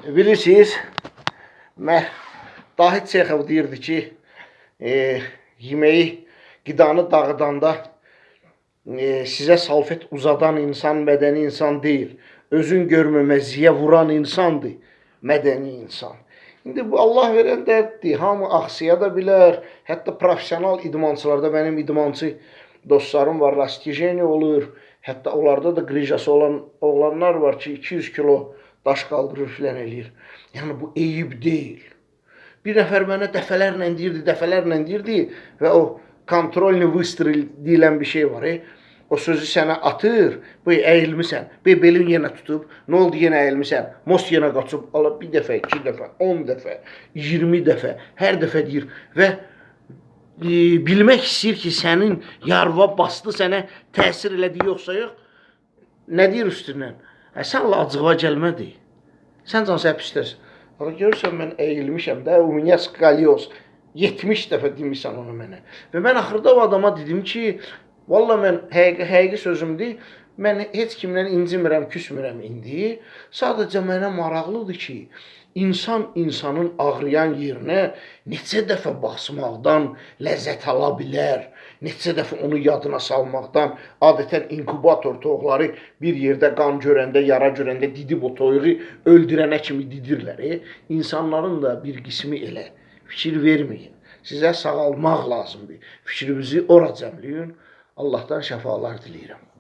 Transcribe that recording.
Bilirsiniz, Dahid Şeyxov deyirdi ki, yeməyi, qidanı dağıdanda sizə salfet uzadan insan mədəni insan deyil. Özün görməməziyə vuran insandır, mədəni insan. İndi bu Allah verən dərddir. Hamı axsaya da bilər. Hətta profesional idmançılarda mənim idmançı dostlarım var, rastgele olur. Hətta onlarda da qrijası olan oğlanlar var ki, 200 kilo daş qaldırır filan eləyir. Yəni bu eyib deyil. Bir nəfər mənə dəfələrlə deyirdi və o kontrolni vıstrel deyilən bir şey var. O sözü sənə atır, əyilmisən, belin yenə tutub, nə oldu yenə əyilmisən, most yenə qaçıb, alıb bir dəfə, 2 dəfə, 10 dəfə, 20 dəfə, hər dəfə deyir və bilmək istəyir ki, sənin yarva bastı sənə təsir elədi yoxsa yox. Nə deyir üstündən? Sən acığa gəlmədi. Sən cansı həp istərsən. Görürsən, mən əyilmişəm də, ümumiyyət skalyoz. 70 dəfə demişsən onu mənə. Və mən axırda o adama dedim ki, valla mən həqiqi sözümdür, mən heç kimdən incimirəm, küsmürəm indi. Sadəcə mənə maraqlıdır ki, insan insanın ağrıyan yerinə neçə dəfə basmaqdan ləzzət ala bilər, neçə dəfə onu yadına salmaqdan. Adətən inkubator toyuqları bir yerdə qan görəndə, yara görəndə didib o toyuğu öldürənə kimi didirlər. İnsanların da bir qismi elə. Fikir verməyin. Sizə sağalmaq lazımdır. Fikrinizi ora cəmləyin. Allahdan şəfalar diləyirəm.